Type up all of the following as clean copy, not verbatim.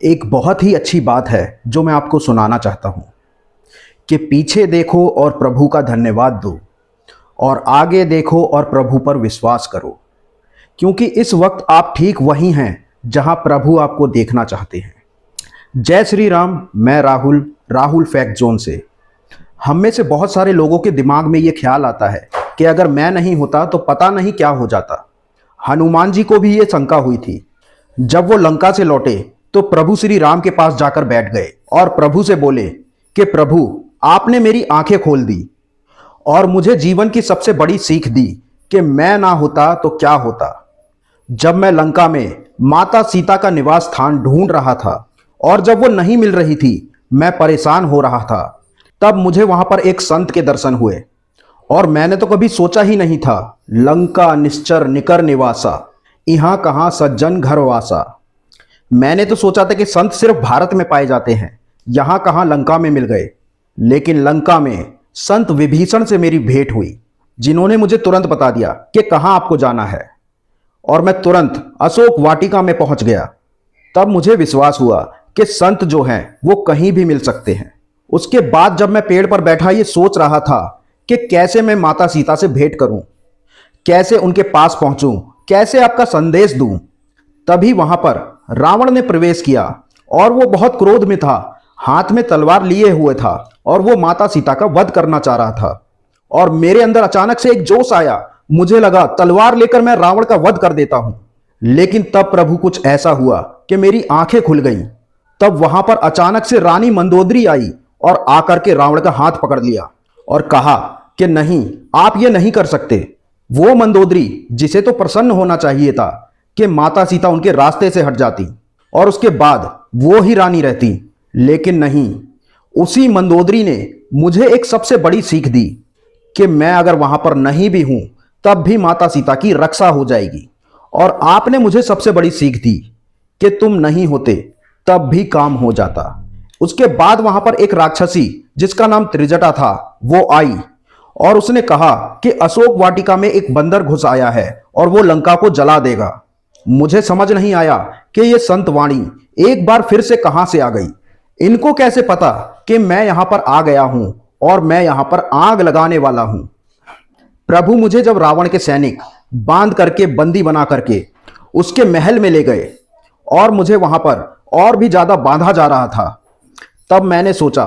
एक बहुत ही अच्छी बात है जो मैं आपको सुनाना चाहता हूँ कि पीछे देखो और प्रभु का धन्यवाद दो और आगे देखो और प्रभु पर विश्वास करो, क्योंकि इस वक्त आप ठीक वहीं हैं जहां प्रभु आपको देखना चाहते हैं। जय श्री राम। मैं राहुल फैक्ट जोन से। हम में से बहुत सारे लोगों के दिमाग में ये ख्याल आता है कि अगर मैं नहीं होता तो पता नहीं क्या हो जाता। हनुमान जी को भी ये शंका हुई थी। जब वो लंका से लौटे तो प्रभु श्री राम के पास जाकर बैठ गए और प्रभु से बोले कि प्रभु, आपने मेरी आंखें खोल दी और मुझे जीवन की सबसे बड़ी सीख दी कि मैं ना होता तो क्या होता। जब मैं लंका में माता सीता का निवास स्थान ढूंढ रहा था और जब वो नहीं मिल रही थी, मैं परेशान हो रहा था, तब मुझे वहां पर एक संत के दर्शन हुए और मैंने तो कभी सोचा ही नहीं था, लंका निश्चर निकर निवासा, यहाँ कहाँ सज्जन घर वासा। मैंने तो सोचा था कि संत सिर्फ भारत में पाए जाते हैं, यहाँ कहाँ लंका में मिल गए। लेकिन लंका में संत विभीषण से मेरी भेंट हुई, जिन्होंने मुझे तुरंत बता दिया कि कहाँ आपको जाना है, और मैं तुरंत अशोक वाटिका में पहुंच गया। तब मुझे विश्वास हुआ कि संत जो हैं वो कहीं भी मिल सकते हैं। उसके बाद जब मैं पेड़ पर बैठा ये सोच रहा था कि कैसे मैं माता सीता से भेंट करूं, कैसे उनके पास पहुंचूं, कैसे आपका संदेश दूं, तभी वहां पर रावण ने प्रवेश किया और वो बहुत क्रोध में था, हाथ में तलवार लिए हुए था और वो माता सीता का वध करना चाह रहा था। और मेरे अंदर अचानक से एक जोश आया, मुझे लगा तलवार लेकर मैं रावण का वध कर देता हूं। लेकिन तब प्रभु कुछ ऐसा हुआ कि मेरी आंखें खुल गईं। तब वहां पर अचानक से रानी मंदोदरी आई और आकर के रावण का हाथ पकड़ लिया और कहा कि नहीं, आप ये नहीं कर सकते। वो मंदोदरी जिसे तो प्रसन्न होना चाहिए था कि माता सीता उनके रास्ते से हट जाती और उसके बाद वो ही रानी रहती, लेकिन नहीं, उसी मंदोदरी ने मुझे एक सबसे बड़ी सीख दी कि मैं अगर वहां पर नहीं भी हूं तब भी माता सीता की रक्षा हो जाएगी। और आपने मुझे सबसे बड़ी सीख दी कि तुम नहीं होते तब भी काम हो जाता। उसके बाद वहां पर एक राक्षसी जिसका नाम त्रिजटा था वो आई और उसने कहा कि अशोक वाटिका में एक बंदर घुस आया है और वो लंका को जला देगा। मुझे समझ नहीं आया कि ये संत वाणी एक बार फिर से कहां से आ गई। इनको कैसे पता कि मैं यहां पर आ गया हूं और मैं यहां पर आग लगाने वाला हूं। प्रभु मुझे जब रावण के सैनिक बांध करके बंदी बना करके उसके महल में ले गए और मुझे वहां पर और भी ज्यादा बांधा जा रहा था, तब मैंने सोचा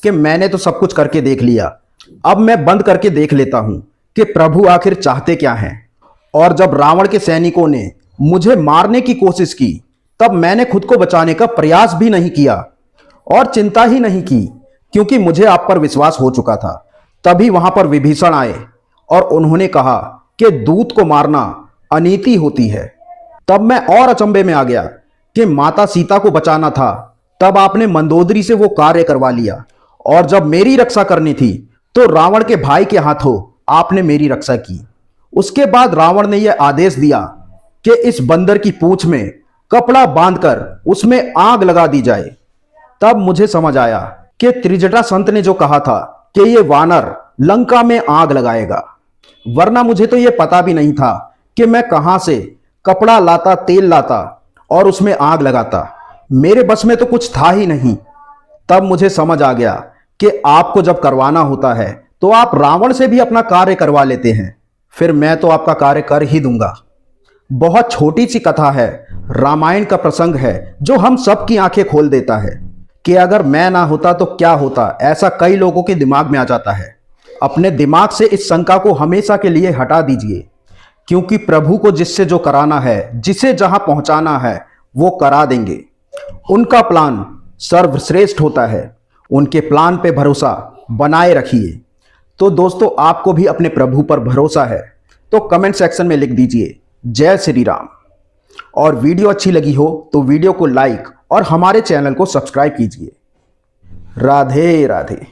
कि मैंने तो सब कुछ करके देख लिया, अब मैं बंद करके देख लेता हूं कि प्रभु आखिर चाहते क्या हैं। और जब रावण के सैनिकों ने मुझे मारने की कोशिश की, तब मैंने खुद को बचाने का प्रयास भी नहीं किया और चिंता ही नहीं की, क्योंकि मुझे आप पर विश्वास हो चुका था। तभी वहां पर विभीषण आए और उन्होंने कहा कि दूत को मारना अनीति होती है। तब मैं और अचंभे में आ गया कि माता सीता को बचाना था, तब आपने मंदोदरी से वो कार्य करवा लिया, और जब मेरी रक्षा करनी थी तो रावण के भाई के हाथों आपने मेरी रक्षा की। उसके बाद रावण ने यह आदेश दिया कि इस बंदर की पूंछ में कपड़ा बांधकर उसमें आग लगा दी जाए। तब मुझे समझ आया कि त्रिजटा संत ने जो कहा था कि ये वानर लंका में आग लगाएगा, वरना मुझे तो यह पता भी नहीं था कि मैं कहां से कपड़ा लाता, तेल लाता और उसमें आग लगाता। मेरे बस में तो कुछ था ही नहीं। तब मुझे समझ आ गया कि आपको जब करवाना होता है तो आप रावण से भी अपना कार्य करवा लेते हैं, फिर मैं तो आपका कार्य कर ही दूंगा। बहुत छोटी सी कथा है, रामायण का प्रसंग है जो हम सबकी आंखें खोल देता है कि अगर मैं ना होता तो क्या होता, ऐसा कई लोगों के दिमाग में आ जाता है। अपने दिमाग से इस शंका को हमेशा के लिए हटा दीजिए, क्योंकि प्रभु को जिससे जो कराना है, जिसे जहां पहुंचाना है, वो करा देंगे। उनका प्लान सर्वश्रेष्ठ होता है, उनके प्लान पे भरोसा बनाए रखिए। तो दोस्तों, आपको भी अपने प्रभु पर भरोसा है तो कमेंट सेक्शन में लिख दीजिए जय श्री राम। और वीडियो अच्छी लगी हो तो वीडियो को लाइक और हमारे चैनल को सब्सक्राइब कीजिए। राधे राधे।